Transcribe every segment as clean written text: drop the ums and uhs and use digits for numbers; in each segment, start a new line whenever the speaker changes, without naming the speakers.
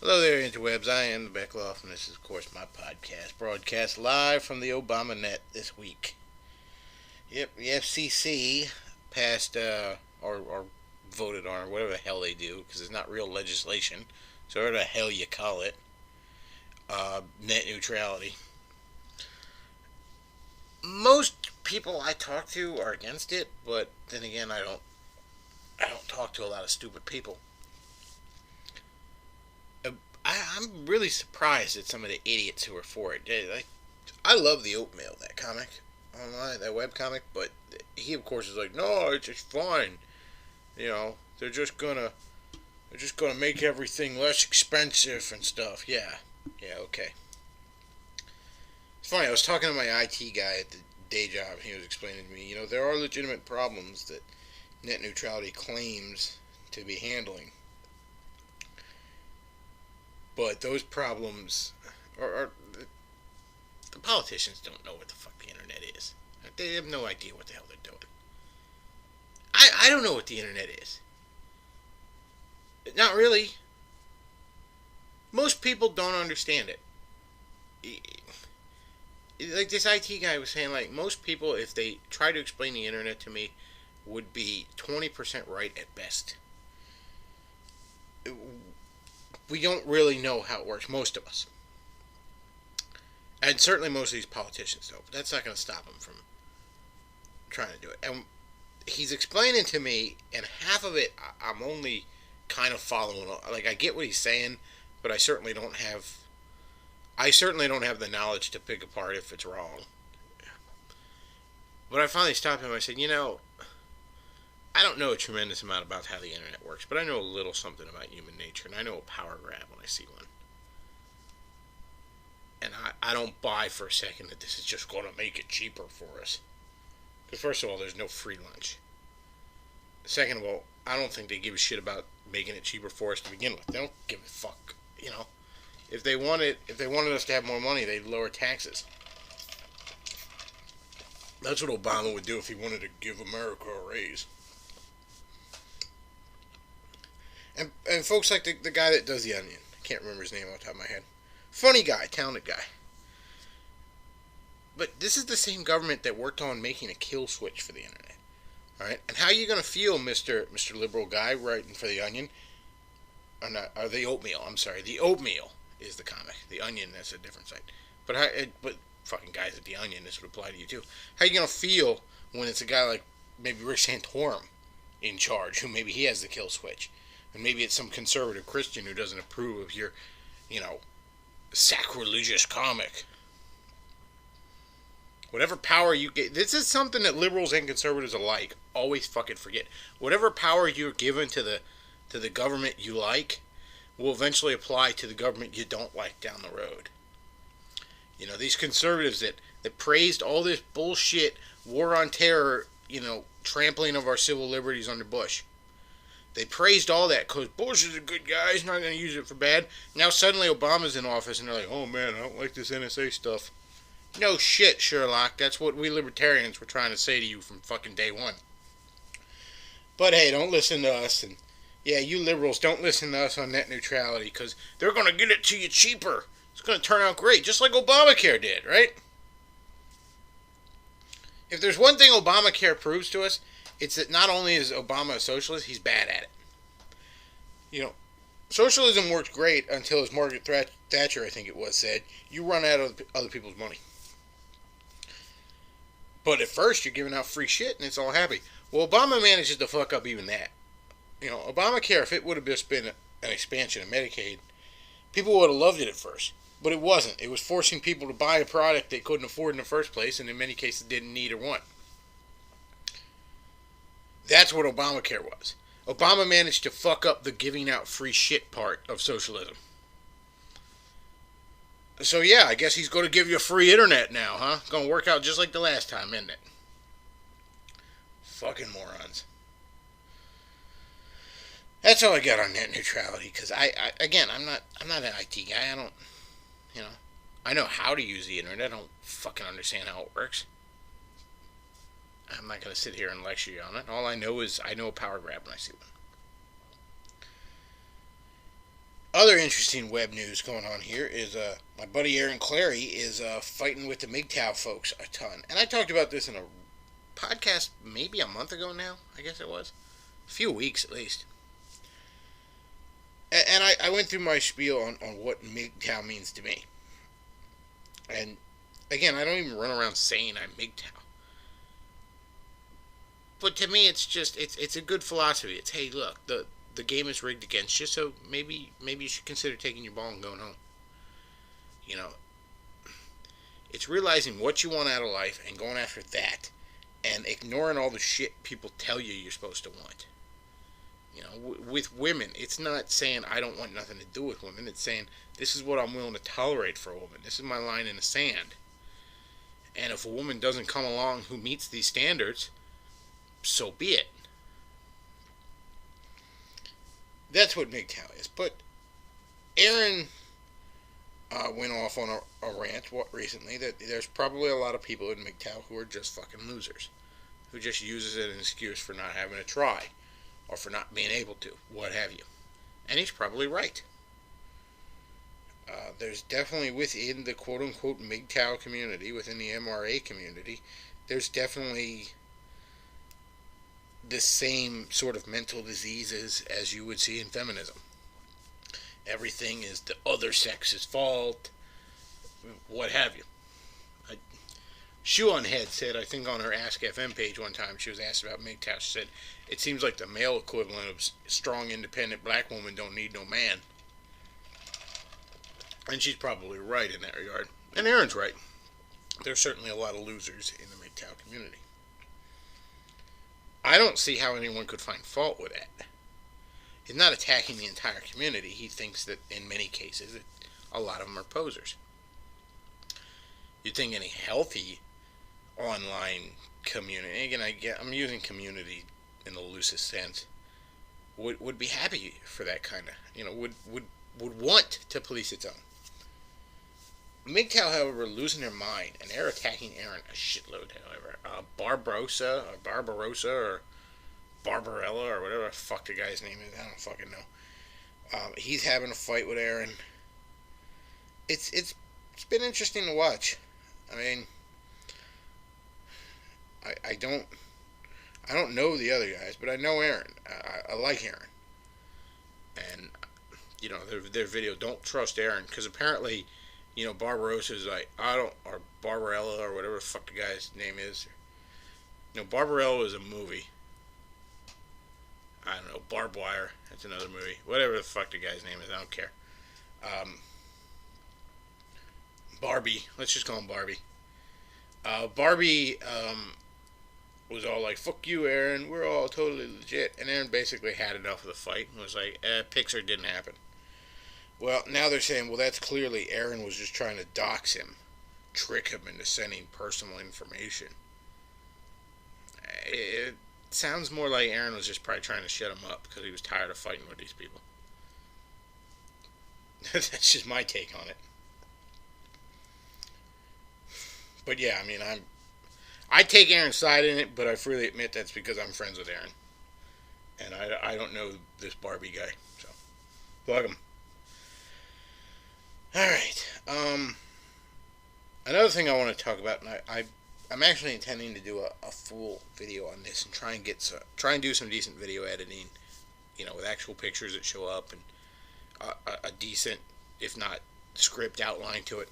Hello there, interwebs. I am the Bechtloff, and this is, of course, my podcast, broadcast live from the Obama net this week. Yep, the FCC passed, or voted on, or whatever the hell they do, because it's not real legislation, so whatever the hell you call it, net neutrality. Most people I talk to are against it, but then again, I don't talk to a lot of stupid people. I'm really surprised at some of the idiots who are for it. I love the Oatmeal, that comic online, that web comic, but he of course is like, no, it's just fine. You know, they're just gonna make everything less expensive and stuff. Yeah, yeah, okay. It's funny. I was talking to my IT guy at the day job. And he was explaining to me, there are legitimate problems that net neutrality claims to be handling, but those problems are the politicians don't know what the fuck the internet is. They have no idea what the hell they're doing. I don't know what the internet is. Not really. Most people don't understand it. Like this IT guy was saying, like most people, if they try to explain the internet to me, would be 20% right at best. We don't really know how it works, most of us. And certainly most of these politicians don't. But that's not going to stop them from trying to do it. And he's explaining to me, and half of it I'm only kind of following. Like I get what he's saying, but I certainly don't have the knowledge to pick apart if it's wrong. But I finally stopped him. I said, I don't know a tremendous amount about how the internet works, but I know a little something about human nature, and I know a power grab when I see one. And I don't buy for a second that this is just going to make it cheaper for us. Because first of all, there's no free lunch. Second of all, I don't think they give a shit about making it cheaper for us to begin with. They don't give a fuck, If they wanted us to have more money, they'd lower taxes. That's what Obama would do if he wanted to give America a raise. And folks like the guy that does the Onion, I can't remember his name off the top of my head. Funny guy, talented guy. But this is the same government that worked on making a kill switch for the internet. All right, and how are you gonna feel, Mister Liberal guy writing for the Onion? Or not? Or the Oatmeal? I'm sorry, the Oatmeal is the comic. The Onion, that's a different site. But fucking guys at the Onion, this would apply to you too. How are you gonna feel when it's a guy like maybe Rick Santorum in charge, who maybe he has the kill switch, and maybe it's some conservative Christian who doesn't approve of your, you know, sacrilegious comic. Whatever power you get, this is something that liberals and conservatives alike always fucking forget. Whatever power you're given to the government you like will eventually apply to the government you don't like down the road. These conservatives that praised all this bullshit war on terror, trampling of our civil liberties under Bush. They praised all that because Bush is a good guy. He's not going to use it for bad. Now suddenly Obama's in office and they're like, oh man, I don't like this NSA stuff. No shit, Sherlock. That's what we libertarians were trying to say to you from fucking day one. But hey, don't listen to us. And yeah, you liberals, don't listen to us on net neutrality because they're going to get it to you cheaper. It's going to turn out great, just like Obamacare did, right? If there's one thing Obamacare proves to us, it's that not only is Obama a socialist, he's bad at it. Socialism works great until, as Margaret Thatcher, I think it was, said, you run out of other people's money. But at first, you're giving out free shit and it's all happy. Well, Obama manages to fuck up even that. Obamacare, if it would have just been an expansion of Medicaid, people would have loved it at first. But it wasn't. It was forcing people to buy a product they couldn't afford in the first place and in many cases didn't need or want. That's what Obamacare was. Obama managed to fuck up the giving out free shit part of socialism. So yeah, I guess he's going to give you a free internet now, huh? Going to work out just like the last time, isn't it? Fucking morons. That's all I got on net neutrality. Because I'm not an IT guy. I don't, I know how to use the internet. I don't fucking understand how it works. I'm not going to sit here and lecture you on it. All I know is I know a power grab when I see one. Other interesting web news going on here is my buddy Aaron Clary is fighting with the MGTOW folks a ton. And I talked about this in a podcast maybe a month ago now, I guess it was. A few weeks at least. And I went through my spiel on what MGTOW means to me. And again, I don't even run around saying I'm MGTOW. But to me, it's a good philosophy. It's, hey, look, the game is rigged against you, so maybe you should consider taking your ball and going home. You know, it's realizing what you want out of life and going after that, and ignoring all the shit people tell you you're supposed to want. You know, with women, it's not saying I don't want nothing to do with women. It's saying this is what I'm willing to tolerate for a woman. This is my line in the sand. And if a woman doesn't come along who meets these standards, so be it. That's what MGTOW is. But Aaron went off on a rant recently that there's probably a lot of people in MGTOW who are just fucking losers, who just uses it as an excuse for not having to try, or for not being able to, what have you. And he's probably right. There's definitely within the quote-unquote MGTOW community, within the MRA community, there's definitely the same sort of mental diseases as you would see in feminism. Everything is the other sex's fault, what have you. Shoe on Head said, I think on her Ask FM page one time, she was asked about MGTOW. She said, it seems like the male equivalent of strong, independent black woman don't need no man. And she's probably right in that regard. And Aaron's right. There's certainly a lot of losers in the MGTOW community. I don't see how anyone could find fault with that. He's not attacking the entire community. He thinks that in many cases, a lot of them are posers. You'd think any healthy online community, again, I'm using community in the loosest sense, would be happy for that kind of, would want to police its own. MGTOW, however, losing their mind, and they're attacking Aaron a shitload, however. Barbarossa, or Barbarella, or whatever the fuck the guy's name is, I don't fucking know. He's having a fight with Aaron. It's been interesting to watch. I mean, I don't know the other guys, but I know Aaron. I like Aaron. And, their video, Don't Trust Aaron, because apparently, Barbarossa is like, or Barbarella, or whatever the fuck the guy's name is. Barbarella is a movie. I don't know, Barbed Wire, that's another movie. Whatever the fuck the guy's name is, I don't care. Barbie, let's just call him Barbie. Barbie, was all like, fuck you, Aaron, we're all totally legit. And Aaron basically had enough of the fight and was like, Pixar didn't happen. Well, now they're saying, well, that's clearly Aaron was just trying to dox him, trick him into sending personal information. It sounds more like Aaron was just probably trying to shut him up because he was tired of fighting with these people. That's just my take on it. But yeah, I mean, I take Aaron's side in it, but I freely admit that's because I'm friends with Aaron. And I don't know this Barbie guy, so fuck him. Alright, another thing I want to talk about, and I'm actually intending to do a full video on this and try and do some decent video editing, with actual pictures that show up and a decent, if not script outline to it.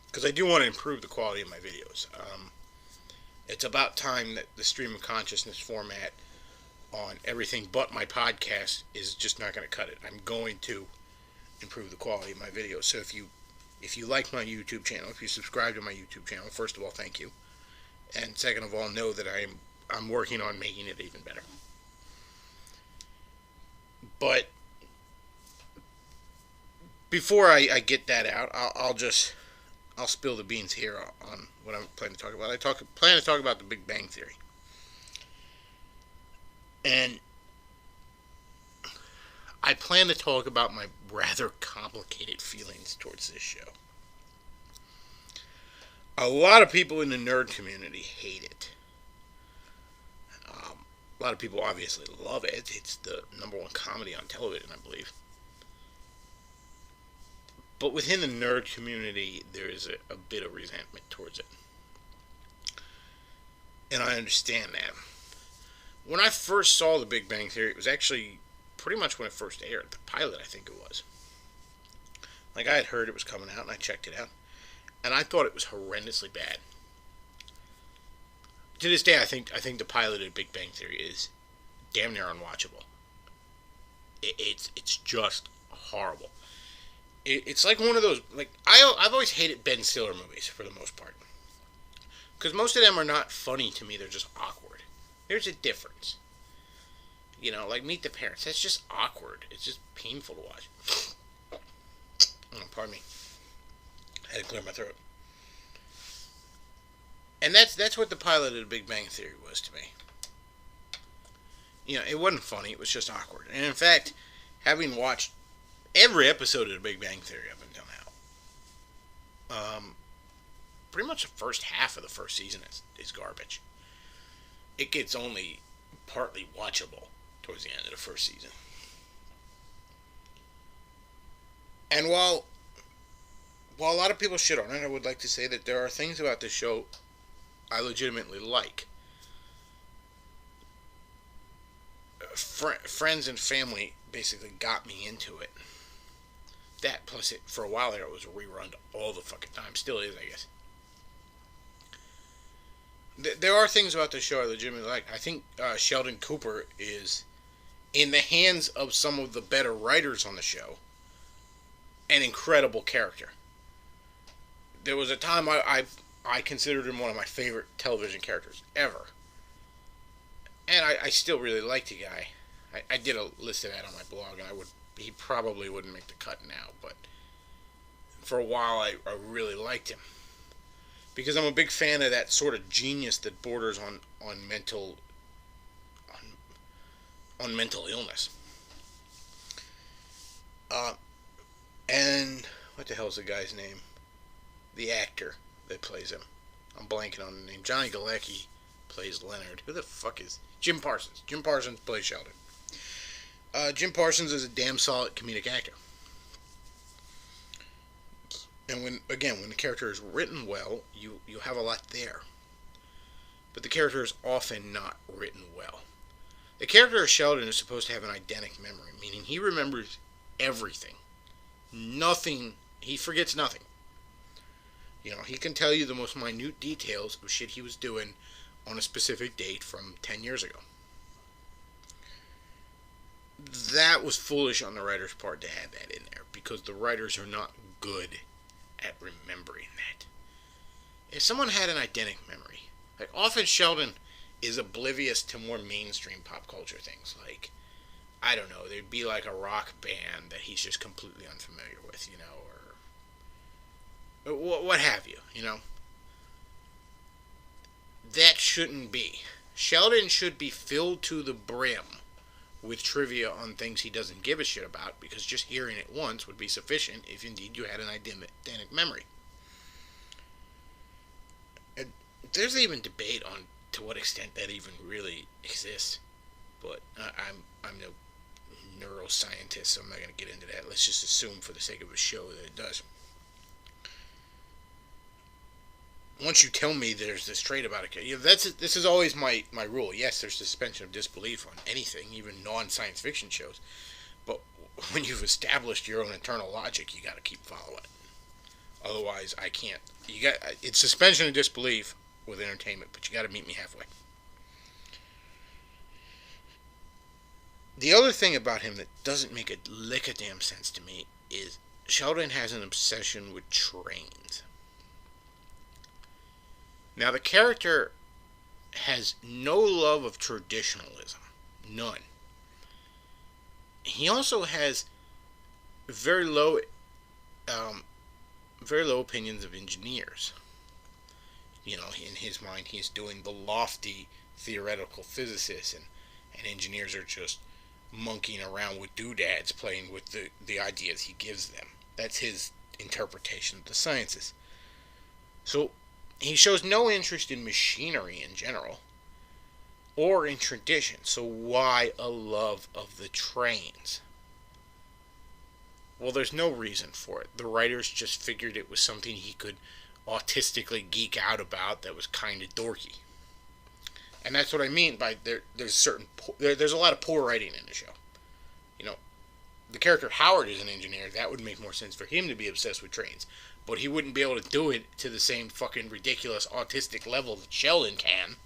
Because I do want to improve the quality of my videos. It's about time that the stream of consciousness format on everything but my podcast is just not going to cut it. I'm going to improve the quality of my videos. So if you like my YouTube channel, if you subscribe to my YouTube channel, first of all, thank you. And second of all, know that I'm working on making it even better. But before I get that out, I'll spill the beans here on what I'm planning to talk about. I plan to talk about the Big Bang Theory. And I plan to talk about my rather complicated feelings towards this show. A lot of people in the nerd community hate it. A lot of people obviously love it. It's the #1 comedy on television, I believe. But within the nerd community, there is a bit of resentment towards it. And I understand that. When I first saw The Big Bang Theory, it was actually pretty much when it first aired. The pilot, I think it was. Like, I had heard it was coming out, and I checked it out. And I thought it was horrendously bad. To this day, I think the pilot of Big Bang Theory is damn near unwatchable. It's just horrible. It's like one of those, like, I've always hated Ben Stiller movies for the most part. Because most of them are not funny to me, they're just awkward. There's a difference. You know, like Meet the Parents, that's just awkward. It's just painful to watch. Oh, pardon me. I had to clear my throat. And that's what the pilot of The Big Bang Theory was to me. You know, it wasn't funny, it was just awkward. And in fact, having watched every episode of The Big Bang Theory up until now, pretty much the first half of the first season is garbage. It gets only partly watchable towards the end of the first season. And while a lot of people shit on it, I would like to say that there are things about this show I legitimately like. Friends and family basically got me into it. That, plus it, for a while there, it was rerun all the fucking time. Still is, I guess. There are things about this show I legitimately like. I think Sheldon Cooper is, in the hands of some of the better writers on the show, an incredible character. There was a time I considered him one of my favorite television characters ever. And I still really like the guy. I did a list of that on my blog, and he probably wouldn't make the cut now, but for a while I really liked him. Because I'm a big fan of that sort of genius that borders on mental illness. And what the hell's the guy's name? The actor that plays him. I'm blanking on the name. Johnny Galecki plays Leonard. Who the fuck is Jim Parsons? Jim Parsons plays Sheldon. Jim Parsons is a damn solid comedic actor. And when the character is written well, you have a lot there. But the character is often not written well. The character of Sheldon is supposed to have an eidetic memory, meaning he remembers everything. Nothing, he forgets nothing. You know, he can tell you the most minute details of shit he was doing on a specific date from 10 years ago. That was foolish on the writer's part to have that in there, because the writers are not good at remembering that. If someone had an eidetic memory, like often Sheldon is oblivious to more mainstream pop culture things, like, I don't know, there'd be like a rock band that he's just completely unfamiliar with, you know, or what have you, you know. That shouldn't be. Sheldon should be filled to the brim with trivia on things he doesn't give a shit about, because just hearing it once would be sufficient if indeed you had an eidetic memory. And there's even debate on to what extent that even really exists, but I'm no neuroscientist, so I'm not going to get into that. Let's just assume for the sake of a show that it does. Once you tell me there's this trait about it, you know, this is always my rule. Yes, there's suspension of disbelief on anything, even non-science fiction shows. But when you've established your own internal logic, you got to keep following it. Otherwise, I can't. It's suspension of disbelief with entertainment, but you got to meet me halfway. The other thing about him that doesn't make a lick of damn sense to me is Sheldon has an obsession with trains. Now, the character has no love of traditionalism. None. He also has very low opinions of engineers. You know, in his mind, he's doing the lofty theoretical physicist, and engineers are just monkeying around with doodads, playing with the ideas he gives them. That's his interpretation of the sciences. So, he shows no interest in machinery in general, or in tradition. So why a love of the trains? Well, there's no reason for it. The writers just figured it was something he could autistically geek out about that was kind of dorky. And that's what I mean by there's a lot of poor writing in the show. You know, the character Howard is an engineer. That would make more sense for him to be obsessed with trains. But he wouldn't be able to do it to the same fucking ridiculous autistic level that Sheldon can.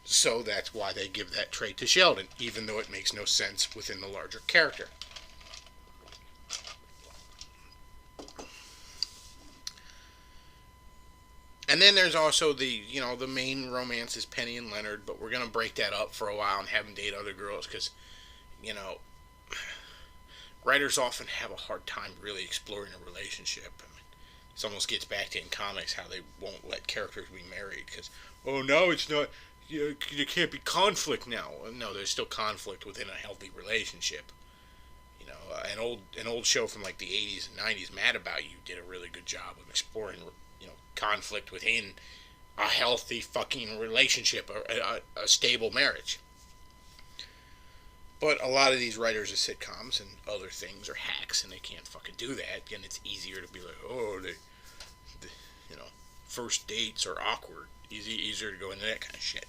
So that's why they give that trait to Sheldon, even though it makes no sense within the larger character. And then there's also the main romance is Penny and Leonard, but we're going to break that up for a while and have them date other girls because, writers often have a hard time really exploring a relationship. I mean, this almost gets back to in comics how they won't let characters be married because, now it's not, there can't be conflict now. No, there's still conflict within a healthy relationship. An old show from like the 80s and 90s, Mad About You, did a really good job of exploring, conflict within a healthy fucking relationship, a stable marriage. But a lot of these writers of sitcoms and other things are hacks, and they can't fucking do that. And it's easier to be like, first dates are awkward. Easier to go into that kind of shit.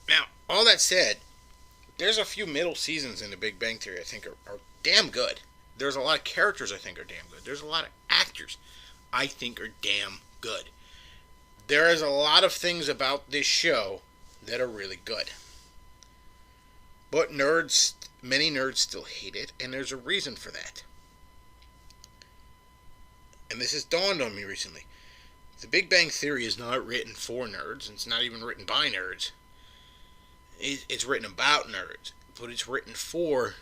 Now, all that said, there's a few middle seasons in The Big Bang Theory I think are damn good. There's a lot of characters I think are damn good. There's a lot of actors I think are damn good. There is a lot of things about this show that are really good. But many nerds still hate it, and there's a reason for that. And this has dawned on me recently. The Big Bang Theory is not written for nerds, and it's not even written by nerds. It's written about nerds, but it's written for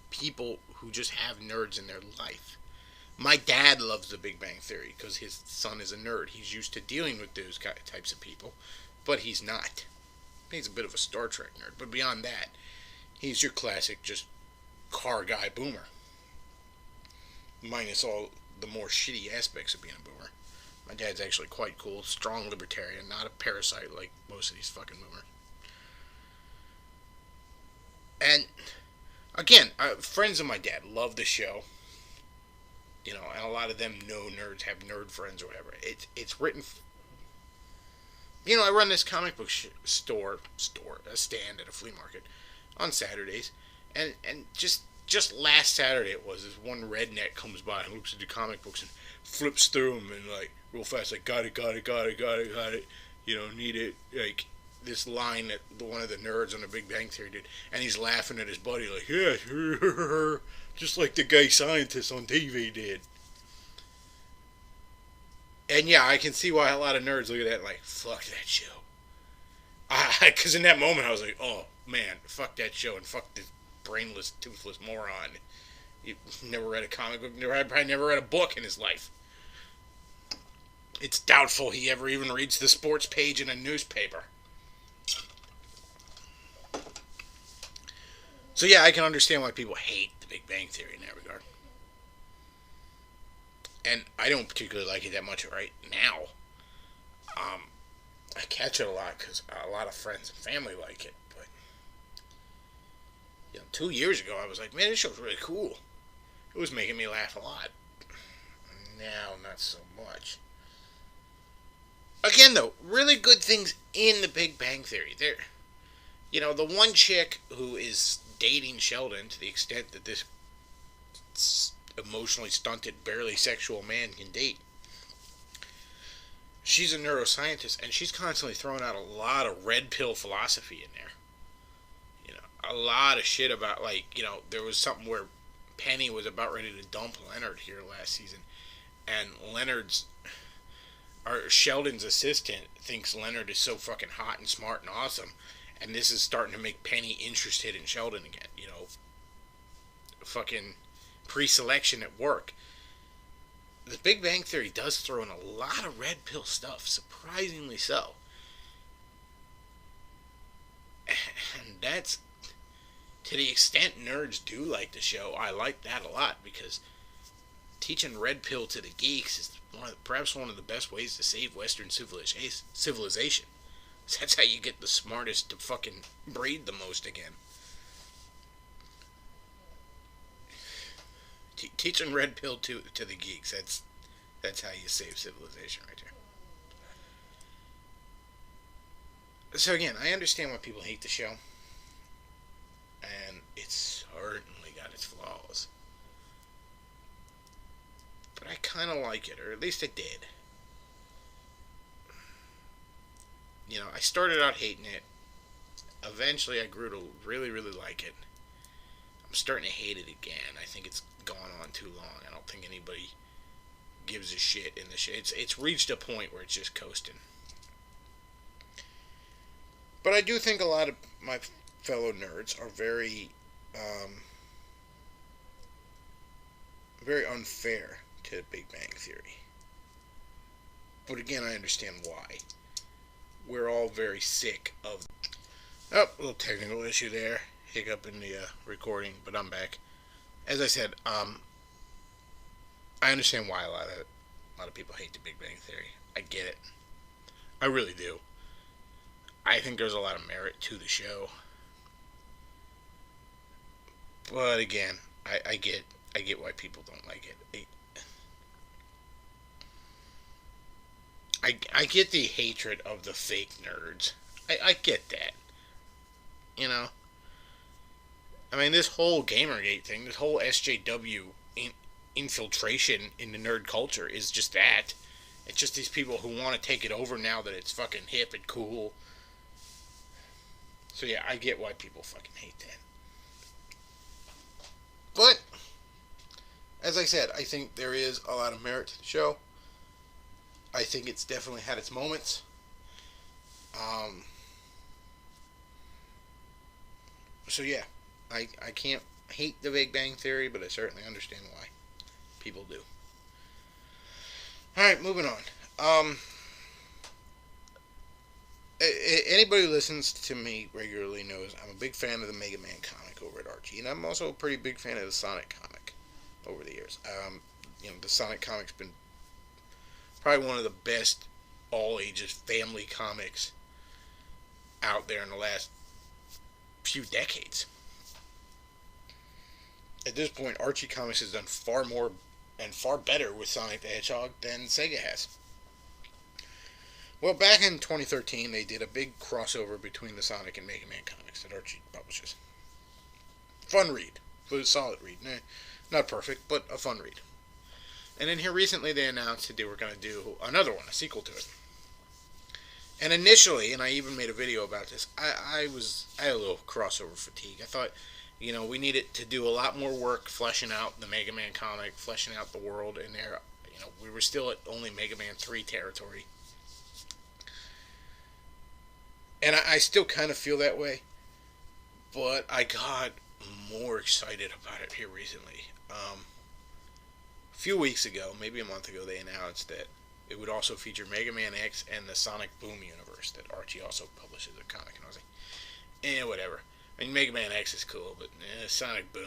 people who just have nerds in their life. My dad loves The Big Bang Theory because his son is a nerd. He's used to dealing with those types of people, but he's not. He's a bit of a Star Trek nerd, but beyond that, he's your classic just car guy boomer. Minus all the more shitty aspects of being a boomer. My dad's actually quite cool, strong libertarian, not a parasite like most of these fucking boomers. And again, friends of my dad love the show. And a lot of them know nerds, have nerd friends or whatever. It's written. I run this comic book store, a stand at a flea market on Saturdays, and just last Saturday it was, this one redneck comes by and looks at the comic books and flips through them and like real fast, like got it. Need it, like this line that one of the nerds on The Big Bang Theory did, and he's laughing at his buddy like, yeah, just like the gay scientist on TV did. And yeah, I can see why a lot of nerds look at that and like, fuck that show. Because in that moment I was like, oh man, fuck that show and fuck this brainless, toothless moron. He never read a comic book, probably never read a book in his life. It's doubtful he ever even reads the sports page in a newspaper. So yeah, I can understand why people hate The Big Bang Theory in that regard. And I don't particularly like it that much right now. I catch it a lot because a lot of friends and family like it. But 2 years ago I was like, man, this show's really cool. It was making me laugh a lot. Now, not so much. Again, though, really good things in The Big Bang Theory. The one chick who is dating Sheldon to the extent that this emotionally stunted, barely sexual man can date. She's a neuroscientist, and she's constantly throwing out a lot of red pill philosophy in there. A lot of shit about, there was something where Penny was about ready to dump Leonard here last season, and Sheldon's assistant thinks Leonard is so fucking hot and smart and awesome, and this is starting to make Penny interested in Sheldon again. Fucking pre-selection at work. The Big Bang Theory does throw in a lot of red pill stuff, surprisingly so. And that's, to the extent nerds do like the show, I like that a lot, because teaching red pill to the geeks is perhaps one of the best ways to save Western civilization. That's how you get the smartest to fucking breed the most again. teaching red pill to the geeks. That's how you save civilization right there. So again, I understand why people hate the show, and it's certainly got its flaws. But I kind of like it, or at least I did. I started out hating it. Eventually, I grew to really, really like it. I'm starting to hate it again. I think it's gone on too long. I don't think anybody gives a shit in the shit. It's reached a point where it's just coasting. But I do think a lot of my fellow nerds are very, very unfair to Big Bang Theory. But again, I understand why. We're all very sick of... Oh, a little technical issue there. Hiccup in the recording, but I'm back. As I said, I understand why a lot of people hate the Big Bang Theory. I get it. I really do. I think there's a lot of merit to the show. But again, I get why people don't like it. I get the hatred of the fake nerds. I get that. I mean, this whole Gamergate thing, this whole SJW infiltration in the nerd culture is just that. It's just these people who want to take it over now that it's fucking hip and cool. So yeah, I get why people fucking hate that. But, as I said, I think there is a lot of merit to the show. I think it's definitely had its moments. So yeah, I can't hate the Big Bang Theory, but I certainly understand why people do. Alright, moving on. Anybody who listens to me regularly knows I'm a big fan of the Mega Man comic over at Archie, and I'm also a pretty big fan of the Sonic comic over the years. The Sonic comic's been probably one of the best all-ages family comics out there in the last few decades. At this point, Archie Comics has done far more and far better with Sonic the Hedgehog than Sega has. Well, back in 2013, they did a big crossover between the Sonic and Mega Man comics that Archie publishes. Fun read. It was a solid read. Not perfect, but a fun read. And then here recently they announced that they were going to do another one, a sequel to it. And initially, and I even made a video about this, I had a little crossover fatigue. I thought, we needed to do a lot more work fleshing out the Mega Man comic, fleshing out the world in there. We were still at only Mega Man 3 territory. And I still kind of feel that way. But I got more excited about it here recently. A few weeks ago, maybe a month ago, they announced that it would also feature Mega Man X and the Sonic Boom universe that Archie also publishes a comic. And I was like, whatever. I mean, Mega Man X is cool, but Sonic Boom,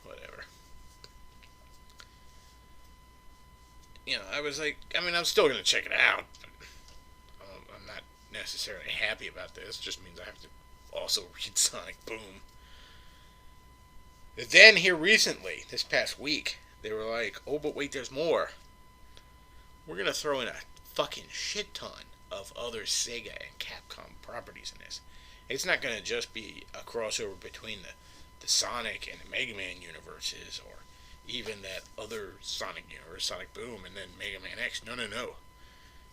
whatever. I was like, I'm still going to check it out. But, I'm not necessarily happy about this. It just means I have to also read Sonic Boom. Then here recently, this past week, they were like, oh, but wait, there's more. We're going to throw in a fucking shit ton of other Sega and Capcom properties in this. It's not going to just be a crossover between the Sonic and the Mega Man universes, or even that other Sonic universe, Sonic Boom, and then Mega Man X. No.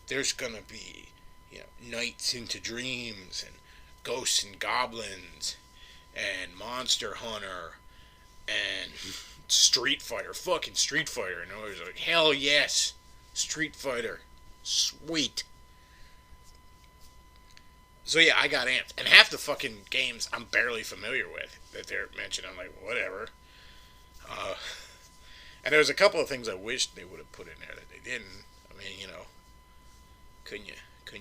There's going to be, Nights into Dreams, and Ghosts and Goblins, and Monster Hunter, and Street Fighter. Fucking Street Fighter. And I was like, hell yes! Street Fighter. Sweet. So yeah, I got amped. And half the fucking games I'm barely familiar with that they're mentioning. I'm like, whatever. And there was a couple of things I wished they would have put in there that they didn't. I mean, couldn't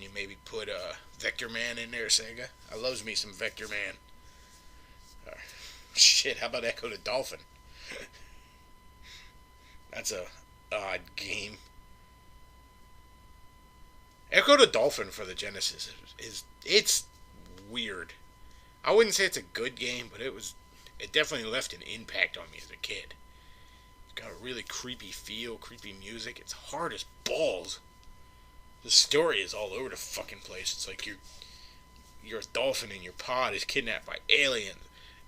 you maybe put Vector Man in there, Sega? I loves me some Vector Man. Shit, how about Echo the Dolphin? That's a odd game. Echo the Dolphin for the Genesis it's weird. I wouldn't say it's a good game, but it definitely left an impact on me as a kid. got a really creepy feel, creepy music. It's hard as balls. The story is all over the fucking place. It's like you're a dolphin and your pod is kidnapped by aliens.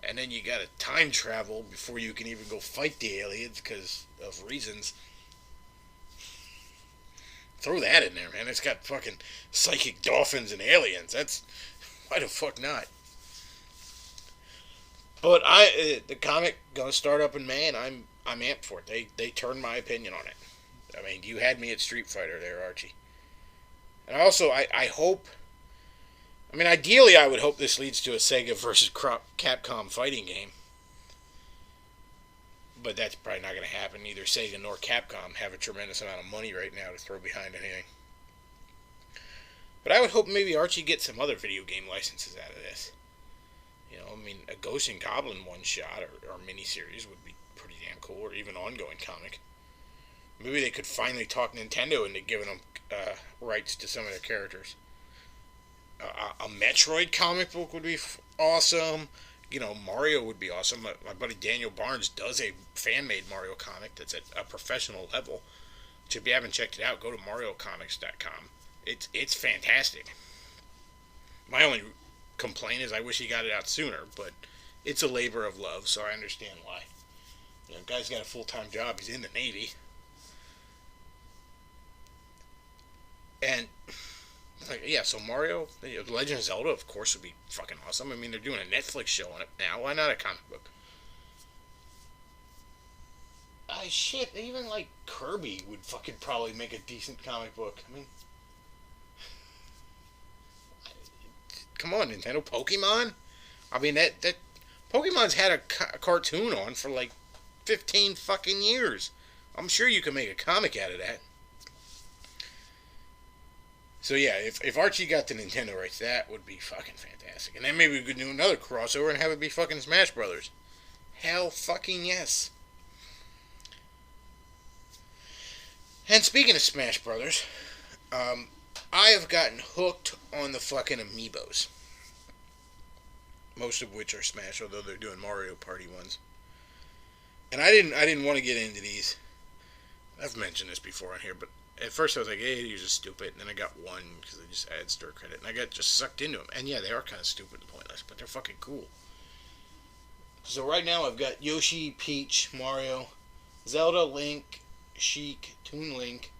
And then you gotta time travel before you can even go fight the aliens because of reasons. Throw that in there, man. It's got fucking psychic dolphins and aliens. That's... Why the fuck not? But the comic gonna start up in May, and I'm amped for it. They turned my opinion on it. I mean, you had me at Street Fighter there, Archie. And also, I hope... I mean, ideally, I would hope this leads to a Sega versus Capcom fighting game. But that's probably not going to happen. Neither Sega nor Capcom have a tremendous amount of money right now to throw behind anything. But I would hope maybe Archie gets some other video game licenses out of this. You know, I mean, a Ghost and Goblin one-shot or miniseries would be pretty damn cool, or even ongoing comic. Maybe they could finally talk Nintendo into giving them rights to some of their characters. A Metroid comic book would be awesome. You know, Mario would be awesome. My buddy Daniel Barnes does a fan-made Mario comic that's at a professional level. Which, if you haven't checked it out, go to mariocomics.com. It's fantastic. My only complaint is I wish he got it out sooner, but it's a labor of love, so I understand why. You know, guy's got a full-time job. He's in the Navy. And... yeah, so Mario, The Legend of Zelda, of course, would be fucking awesome. I mean, they're doing a Netflix show on it now. Why not a comic book? Shit, even, like, Kirby would fucking probably make a decent comic book. I mean... Come on, Nintendo. Pokemon? I mean, that Pokemon's had a cartoon on for, like, 15 fucking years. I'm sure you can make a comic out of that. So yeah, if Archie got the Nintendo rights, that would be fucking fantastic. And then maybe we could do another crossover and have it be fucking Smash Brothers. Hell fucking yes. And speaking of Smash Brothers, I have gotten hooked on the fucking amiibos. Most of which are Smash, although they're doing Mario Party ones. And I didn't want to get into these. I've mentioned this before on here, but at first I was like, hey, these are stupid. And then I got one because they just added store credit. And I got just sucked into them. And yeah, they are kind of stupid and pointless, but they're fucking cool. So right now I've got Yoshi, Peach, Mario, Zelda, Link, Sheik, Toon Link,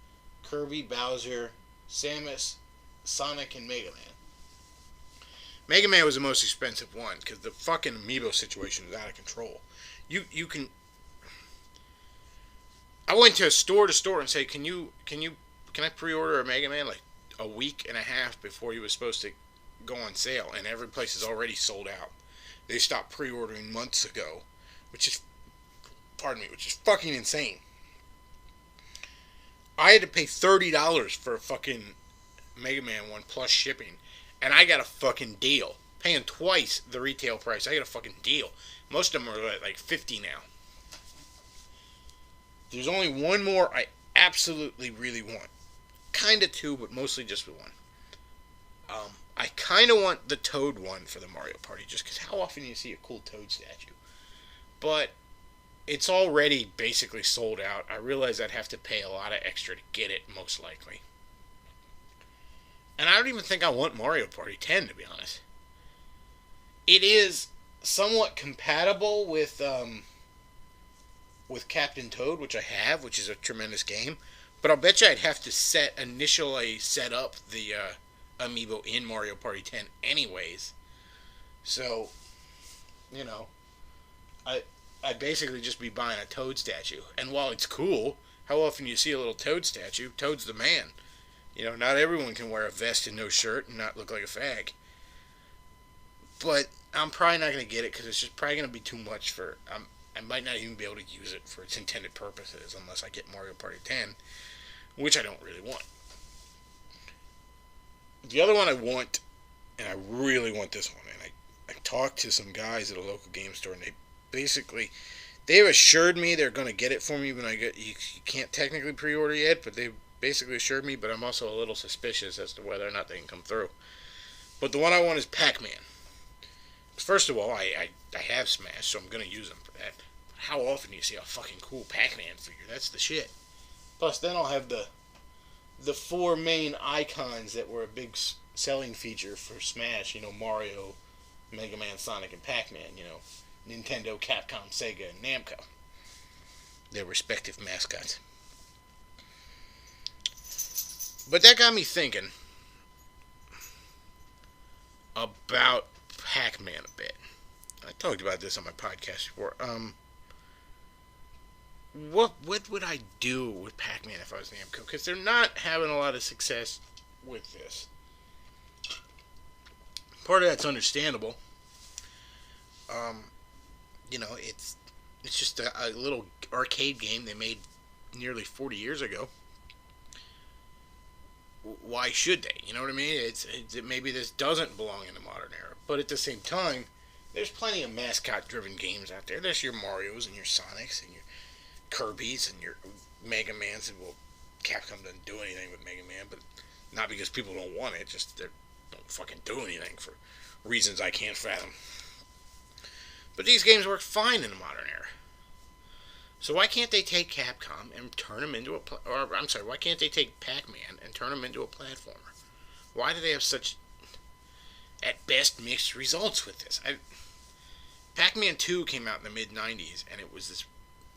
Kirby, Bowser, Samus, Sonic, and Mega Man. Mega Man was the most expensive one because the fucking amiibo situation is out of control. You can... I went to store and say, can I pre-order a Mega Man like a week and a half before he was supposed to go on sale, and every place is already sold out. They stopped pre-ordering months ago, which is fucking insane. I had to pay $30 for a fucking Mega Man one plus shipping, and I got a fucking deal. Paying twice the retail price, I got a fucking deal. Most of them are like $50 now. There's only one more I absolutely really want. Kinda two, but mostly just one. I kinda want the Toad one for the Mario Party, just because how often do you see a cool Toad statue? But it's already basically sold out. I realize I'd have to pay a lot of extra to get it, most likely. And I don't even think I want Mario Party 10, to be honest. It is somewhat compatible with Captain Toad, which I have, which is a tremendous game. But I'll bet you I'd have to initially set up the amiibo in Mario Party 10 anyways. So, you know, I'd basically just be buying a Toad statue. And while it's cool, how often do you see a little Toad statue? Toad's the man. You know, not everyone can wear a vest and no shirt and not look like a fag. But I'm probably not going to get it because it's just probably going to be too much for... I might not even be able to use it for its intended purposes unless I get Mario Party 10, which I don't really want. The other one I want, and I really want this one, and I talked to some guys at a local game store, and they've assured me they're going to get it for me when you can't technically pre-order yet, but they basically assured me, but I'm also a little suspicious as to whether or not they can come through. But the one I want is Pac-Man. First of all, I have Smash, so I'm going to use them for that. how often do you see a fucking cool Pac-Man figure? That's the shit. Plus, then I'll have the four main icons that were a big selling feature for Smash. You know, Mario, Mega Man, Sonic, and Pac-Man. You know, Nintendo, Capcom, Sega, and Namco. Their respective mascots. But that got me thinking about Pac-Man a bit. I talked about this on my podcast before. What would I do with Pac-Man if I was Namco? Because they're not having a lot of success with this. Part of that's understandable. You know, it's just a little arcade game they made nearly 40 years ago. Why should they? You know what I mean? Maybe this doesn't belong in the modern era. But at the same time, there's plenty of mascot-driven games out there. There's your Marios and your Sonics and your Kirby's and your Mega Mans. Well, Capcom doesn't do anything with Mega Man, but not because people don't want it. Just they don't fucking do anything for reasons I can't fathom. But these games work fine in the modern era. So why can't they take Capcom and turn them into why can't they take Pac-Man and turn them into a platformer? Why do they have such, at best, mixed results with this? Pac-Man 2 came out in the mid-90s, and it was this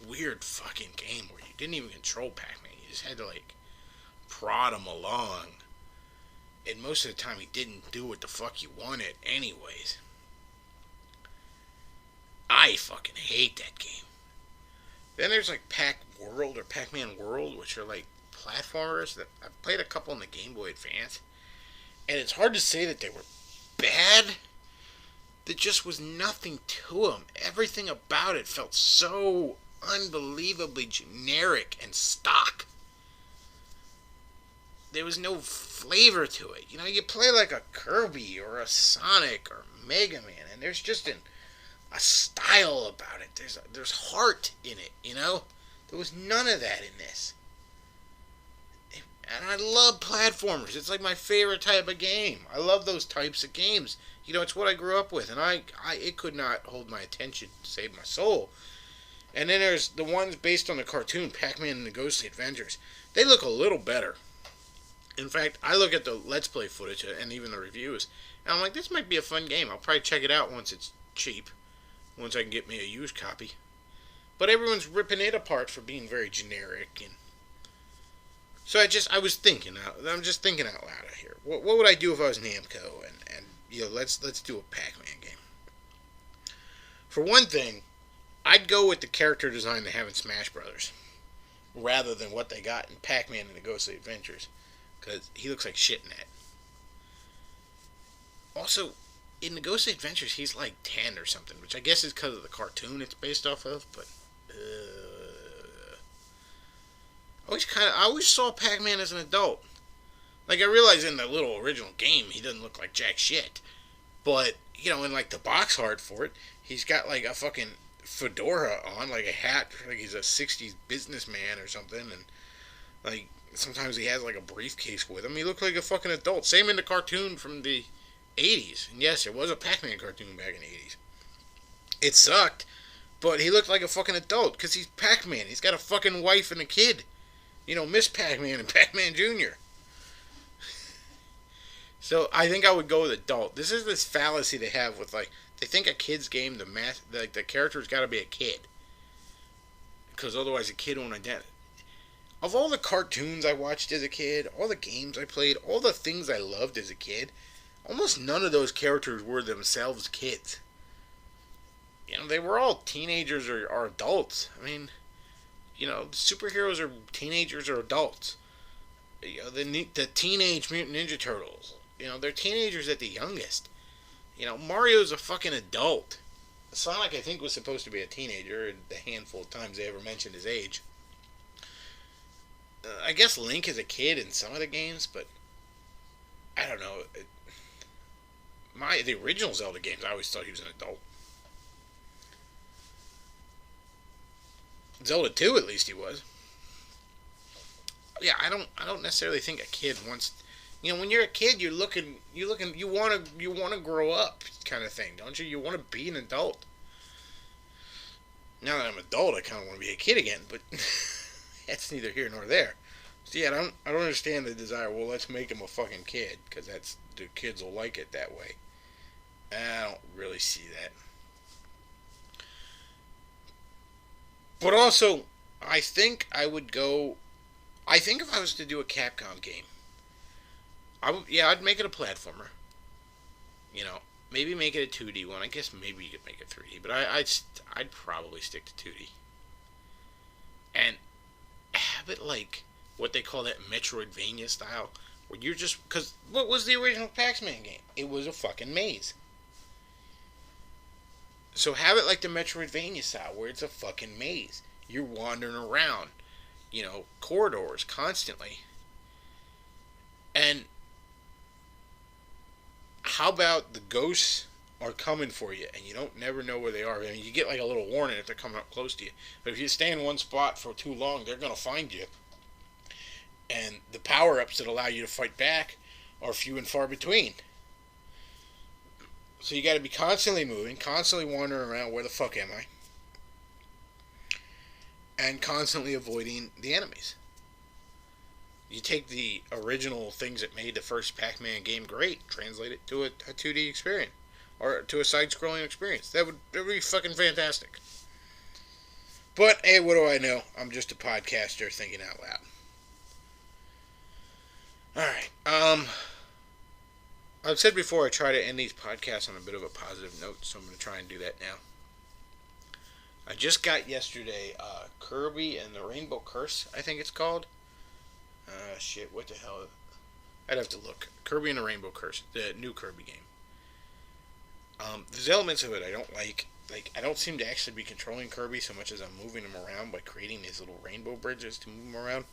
weird fucking game where you didn't even control Pac-Man. You just had to, like, prod him along. And most of the time, he didn't do what the fuck you wanted anyways. I fucking hate that game. Then there's like Pac-World or Pac-Man World, which are like platformers that I've played a couple in the Game Boy Advance. And it's hard to say that they were bad. There just was nothing to them. Everything about it felt so unbelievably generic and stock. There was no flavor to it. You know, you play like a Kirby or a Sonic or Mega Man, and there's just a style about it. There's heart in it, you know? There was none of that in this. And I love platformers. It's like my favorite type of game. I love those types of games. You know, it's what I grew up with, and it could not hold my attention to save my soul. And then there's the ones based on the cartoon, Pac-Man and the Ghostly Adventures. They look a little better. In fact, I look at the Let's Play footage and even the reviews, and I'm like, this might be a fun game. I'll probably check it out once it's cheap. Once I can get me a used copy. But everyone's ripping it apart for being very generic. And so I'm just thinking out loud here. What would I do if I was Namco? And you know, let's do a Pac-Man game. For one thing, I'd go with the character design they have in Smash Brothers, rather than what they got in Pac-Man and the Ghostly Adventures, because he looks like shit in that. Also, in the Ghostly Adventures, he's like 10 or something, which I guess is because of the cartoon it's based off of, but I always saw Pac-Man as an adult. Like, I realize in the little original game, he doesn't look like jack shit, but, you know, in like the box art for it, he's got like a fucking fedora on, like a hat, like he's a 60s businessman or something, and like, sometimes he has like a briefcase with him. He looked like a fucking adult. Same in the cartoon from the 80s. And yes, there was a Pac-Man cartoon back in the 80s. It sucked, but he looked like a fucking adult because he's Pac-Man. He's got a fucking wife and a kid. You know, Miss Pac-Man and Pac-Man Jr. So I think I would go with adult. This is this fallacy they have with, like, they think a kid's game, the character's got to be a kid. Because otherwise a kid won't identify. Of all the cartoons I watched as a kid, all the games I played, all the things I loved as a kid, almost none of those characters were themselves kids. You know, they were all teenagers or adults. I mean, you know, superheroes are teenagers or adults. You know, the Teenage Mutant Ninja Turtles, you know, they're teenagers at the youngest. You know, Mario's a fucking adult. Sonic, I think, was supposed to be a teenager the handful of times they ever mentioned his age. I guess Link is a kid in some of the games, but I don't know. The original Zelda games, I always thought he was an adult. Zelda 2, at least he was. Yeah, I don't necessarily think a kid wants. You know, when you're a kid, you want to grow up, kind of thing, don't you? You want to be an adult. Now that I'm an adult, I kind of want to be a kid again, but that's neither here nor there. So yeah, I don't understand the desire. Well, let's make him a fucking kid because that's the kids will like it that way. I don't really see that. But also, I think I would go. I think if I was to do a Capcom game, I'd make it a platformer. You know, maybe make it a 2D one. I guess maybe you could make it 3D, but I'd probably stick to 2D and have it like what they call that Metroidvania style, where you're just because what was the original Pac-Man game? It was a fucking maze. So have it like the Metroidvania style, where it's a fucking maze. You're wandering around, corridors constantly. And how about the ghosts are coming for you, and you don't never know where they are? I mean, you get like a little warning if they're coming up close to you. But if you stay in one spot for too long, they're gonna find you. And the power-ups that allow you to fight back are few and far between. So you got to be constantly moving, constantly wandering around. Where the fuck am I? And constantly avoiding the enemies. You take the original things that made the first Pac-Man game great, translate it to a 2D experience, or to a side-scrolling experience. That would be fucking fantastic. But hey, what do I know? I'm just a podcaster thinking out loud. Alright, I've said before I try to end these podcasts on a bit of a positive note, so I'm going to try and do that now. I just got yesterday Kirby and the Rainbow Curse, I think it's called. Shit, what the hell? I'd have to look. Kirby and the Rainbow Curse, the new Kirby game. There's elements of it I don't like. Like, I don't seem to actually be controlling Kirby so much as I'm moving him around by creating these little rainbow bridges to move him around.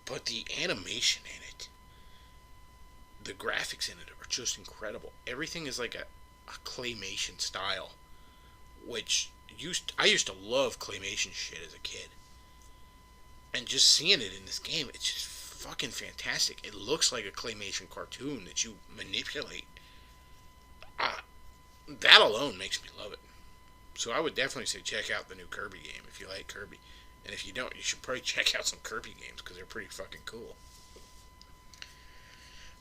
But the animation in it, the graphics in it are just incredible. Everything is like a claymation style, which I used to love claymation shit as a kid. And just seeing it in this game, it's just fucking fantastic. It looks like a claymation cartoon that you manipulate. That alone makes me love it. So I would definitely say check out the new Kirby game if you like Kirby. And if you don't, you should probably check out some Kirby games because they're pretty fucking cool.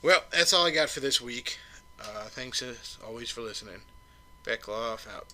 Well, that's all I got for this week. Thanks as always for listening. Bechtloff out.